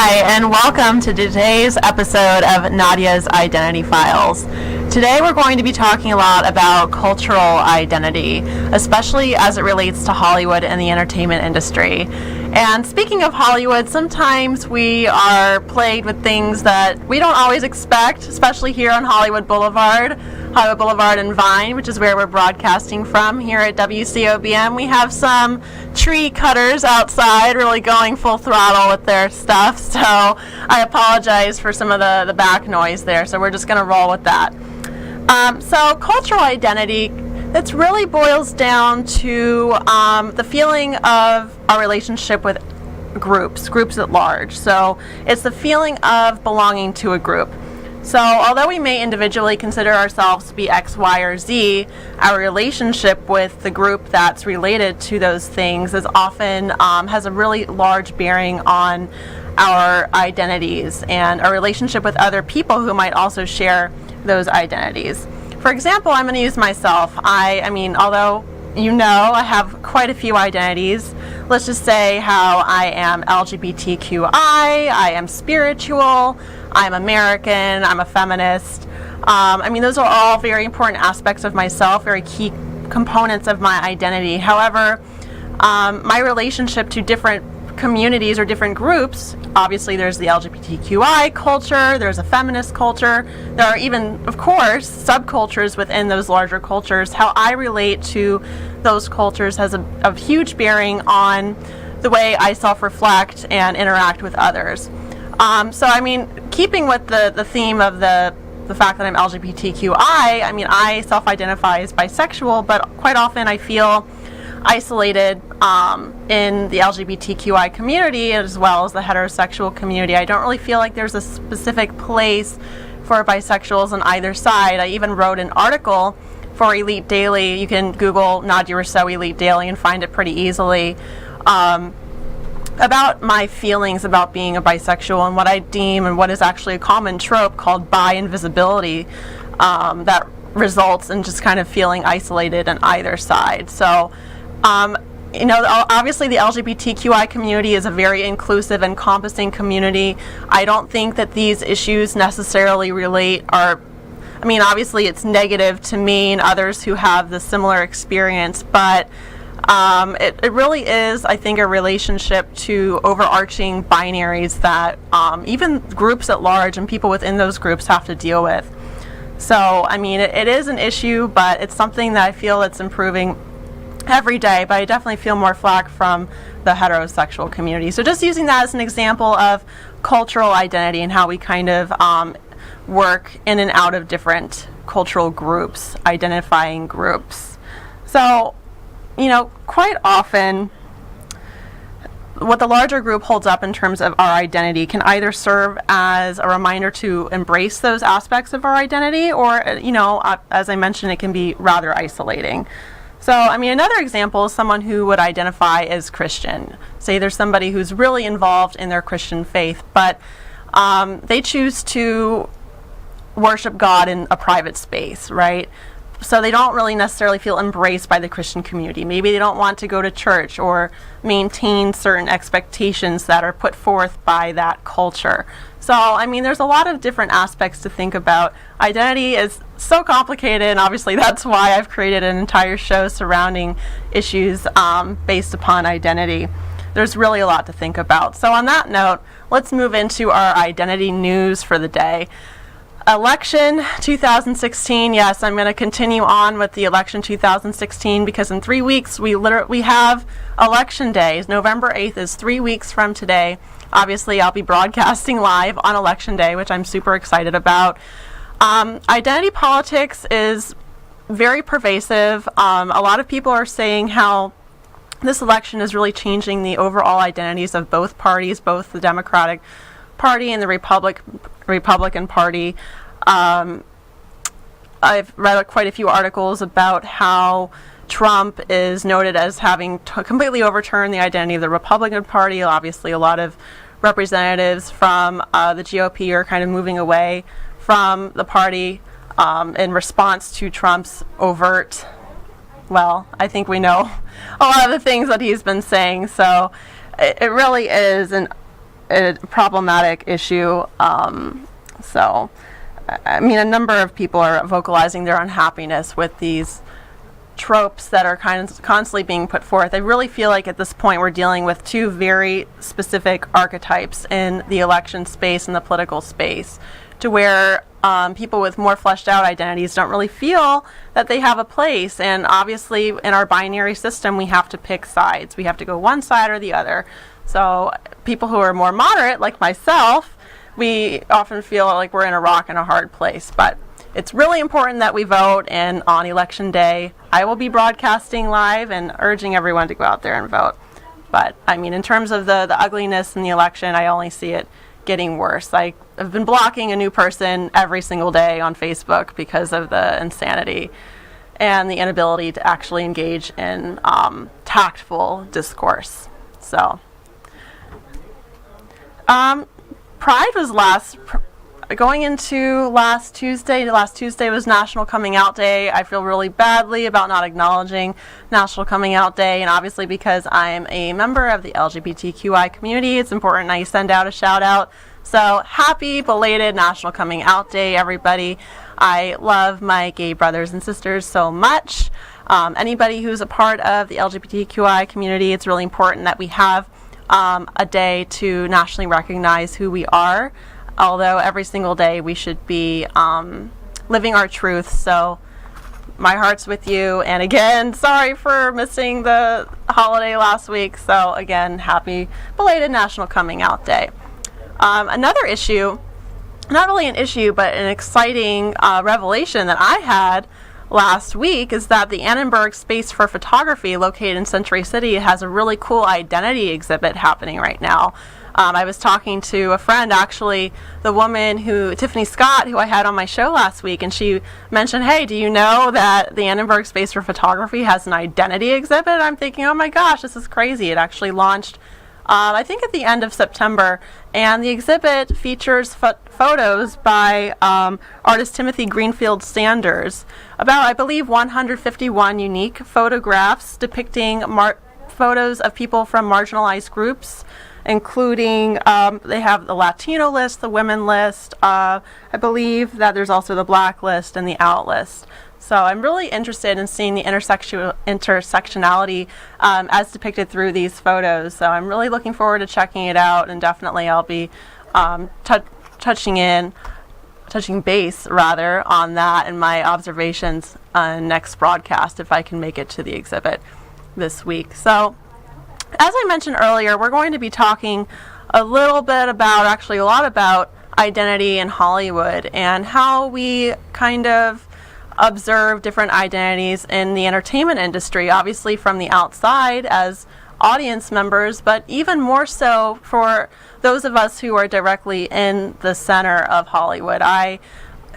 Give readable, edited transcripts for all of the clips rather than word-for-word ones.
Hi, and welcome to today's episode of Nadya's Identity Files. Today we're going to be talking a lot about cultural identity, especially as it relates to Hollywood and the entertainment industry. And speaking of Hollywood, sometimes we are plagued with things that we don't always expect, especially here on Hollywood Boulevard and Vine, which is where we're broadcasting from here at WCOBM. We have some tree cutters outside really going full throttle with their stuff, so I apologize for some of the back noise there, so we're just going to roll with that. So cultural identity, it really boils down to the feeling of our relationship with groups at large. So it's the feeling of belonging to a group. So although we may individually consider ourselves to be X, Y, or Z, our relationship with the group that's related to those things is often has a really large bearing on our identities and our relationship with other people who might also share those identities. For example, I'm going to use myself. I mean, although you know I have quite a few identities, let's just say how I am LGBTQI, I am spiritual, I'm American, I'm a feminist. I mean, those are all very important aspects of myself, very key components of my identity. However, my relationship to different communities or different groups, obviously there's the LGBTQI culture, there's a feminist culture, there are even, of course, subcultures within those larger cultures. How I relate to those cultures has a huge bearing on the way I self-reflect and interact with others. So I mean, keeping with the theme of the fact that I'm LGBTQI, I mean, I self-identify as bisexual, but quite often I feel isolated in the LGBTQI community as well as the heterosexual community. I don't really feel like there's a specific place for bisexuals on either side. I even wrote an article for Elite Daily. You can Google Nadya Rousseau Elite Daily and find it pretty easily, about my feelings about being a bisexual and what I deem and what is actually a common trope called bi-invisibility that results in just kind of feeling isolated on either side. So you know, obviously the LGBTQI community is a very inclusive, encompassing community. I don't think that these issues necessarily relate, I mean, obviously it's negative to me and others who have the similar experience, but it really is, I think, a relationship to overarching binaries that even groups at large and people within those groups have to deal with. So, I mean, it is an issue, but it's something that I feel it's improving every day, but I definitely feel more flack from the heterosexual community. So just using that as an example of cultural identity and how we kind of work in and out of different cultural groups, identifying groups. So, you know, quite often what the larger group holds up in terms of our identity can either serve as a reminder to embrace those aspects of our identity, or, you know, as I mentioned, it can be rather isolating. So, I mean, another example is someone who would identify as Christian. Say there's somebody who's really involved in their Christian faith, but they choose to worship God in a private space, right? So they don't really necessarily feel embraced by the Christian community. Maybe they don't want to go to church or maintain certain expectations that are put forth by that culture. So, I mean, there's a lot of different aspects to think about. Identity is so complicated, and obviously that's why I've created an entire show surrounding issues based upon identity. There's really a lot to think about. So on that note, let's move into our identity news for the day. Election 2016, yes, I'm going to continue on with the election 2016 because in 3 weeks we have election day. November 8th is 3 weeks from today. Obviously, I'll be broadcasting live on election day, which I'm super excited about. Identity politics is very pervasive. A lot of people are saying how this election is really changing the overall identities of both parties, both the Democratic Party and the Republican Party. I've read quite a few articles about how Trump is noted as having completely overturned the identity of the Republican Party. Obviously, a lot of representatives from the GOP are kind of moving away from the party in response to Trump's overt, well, I think we know a lot of the things that he's been saying. So it really is an a problematic issue. So, I mean, a number of people are vocalizing their unhappiness with these tropes that are constantly being put forth. I really feel like at this point we're dealing with two very specific archetypes in the election space and the political space, to where people with more fleshed out identities don't really feel that they have a place. And obviously in our binary system we have to pick sides. We have to go one side or the other. So people who are more moderate, like myself, we often feel like we're in a rock and a hard place. But it's really important that we vote, and on Election Day, I will be broadcasting live and urging everyone to go out there and vote. But, I mean, in terms of the ugliness in the election, I only see it getting worse. I've been blocking a new person every single day on Facebook because of the insanity and the inability to actually engage in tactful discourse. So, Pride was going into last Tuesday. Last Tuesday was National Coming Out Day. I feel really badly about not acknowledging National Coming Out Day, and obviously because I'm a member of the LGBTQI community, it's important I send out a shout out. So happy belated National Coming Out Day, everybody. I love my gay brothers and sisters so much. Anybody who's a part of the LGBTQI community, it's really important that we have a day to nationally recognize who we are. Although every single day we should be living our truth. So my heart's with you. And again, sorry for missing the holiday last week. So again, happy belated National Coming Out Day. Another issue, not really an issue, but an exciting revelation that I had last week is that the Annenberg Space for Photography, located in Century City, has a really cool identity exhibit happening right now. I was talking to a friend, actually, the woman Tiffany Scott, who I had on my show last week, and she mentioned, hey, do you know that the Annenberg Space for Photography has an identity exhibit? I'm thinking, oh my gosh, this is crazy. It actually launched, I think, at the end of September, and the exhibit features photos by artist Timothy Greenfield Sanders, about, I believe, 151 unique photographs depicting photos of people from marginalized groups, including, they have the Latino list, the women list, I believe that there's also the black list and the out list. So I'm really interested in seeing the intersectionality as depicted through these photos. So I'm really looking forward to checking it out, and definitely I'll be touching base rather on that in my observations next broadcast, if I can make it to the exhibit this week. So, as I mentioned earlier, we're going to be talking a lot about identity in Hollywood and how we kind of observe different identities in the entertainment industry, obviously from the outside as audience members, but even more so for those of us who are directly in the center of Hollywood. I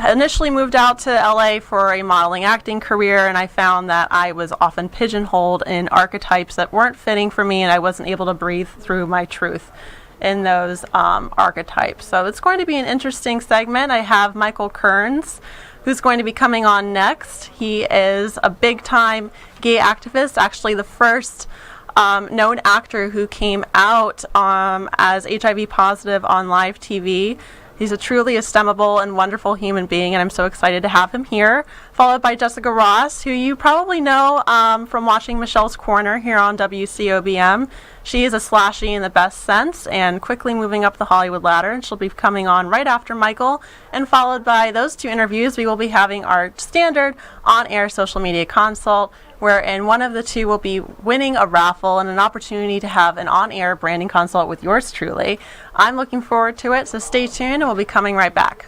initially moved out to LA for a modeling acting career, and I found that I was often pigeonholed in archetypes that weren't fitting for me, and I wasn't able to breathe through my truth in those archetypes. So it's going to be an interesting segment. I have Michael Kearns, who's going to be coming on next. He is a big-time gay activist, actually the first known actor who came out as HIV positive on live TV. He's a truly estimable and wonderful human being, and I'm so excited to have him here. Followed by Jessica Ross, who you probably know from watching Michelle's Corner here on WCOBM. She is a slashy in the best sense and quickly moving up the Hollywood ladder, and she'll be coming on right after Michael. And followed by those two interviews, we will be having our standard on-air social media consult, wherein one of the two will be winning a raffle and an opportunity to have an on-air branding consult with yours truly. I'm looking forward to it, so stay tuned, and we'll be coming right back.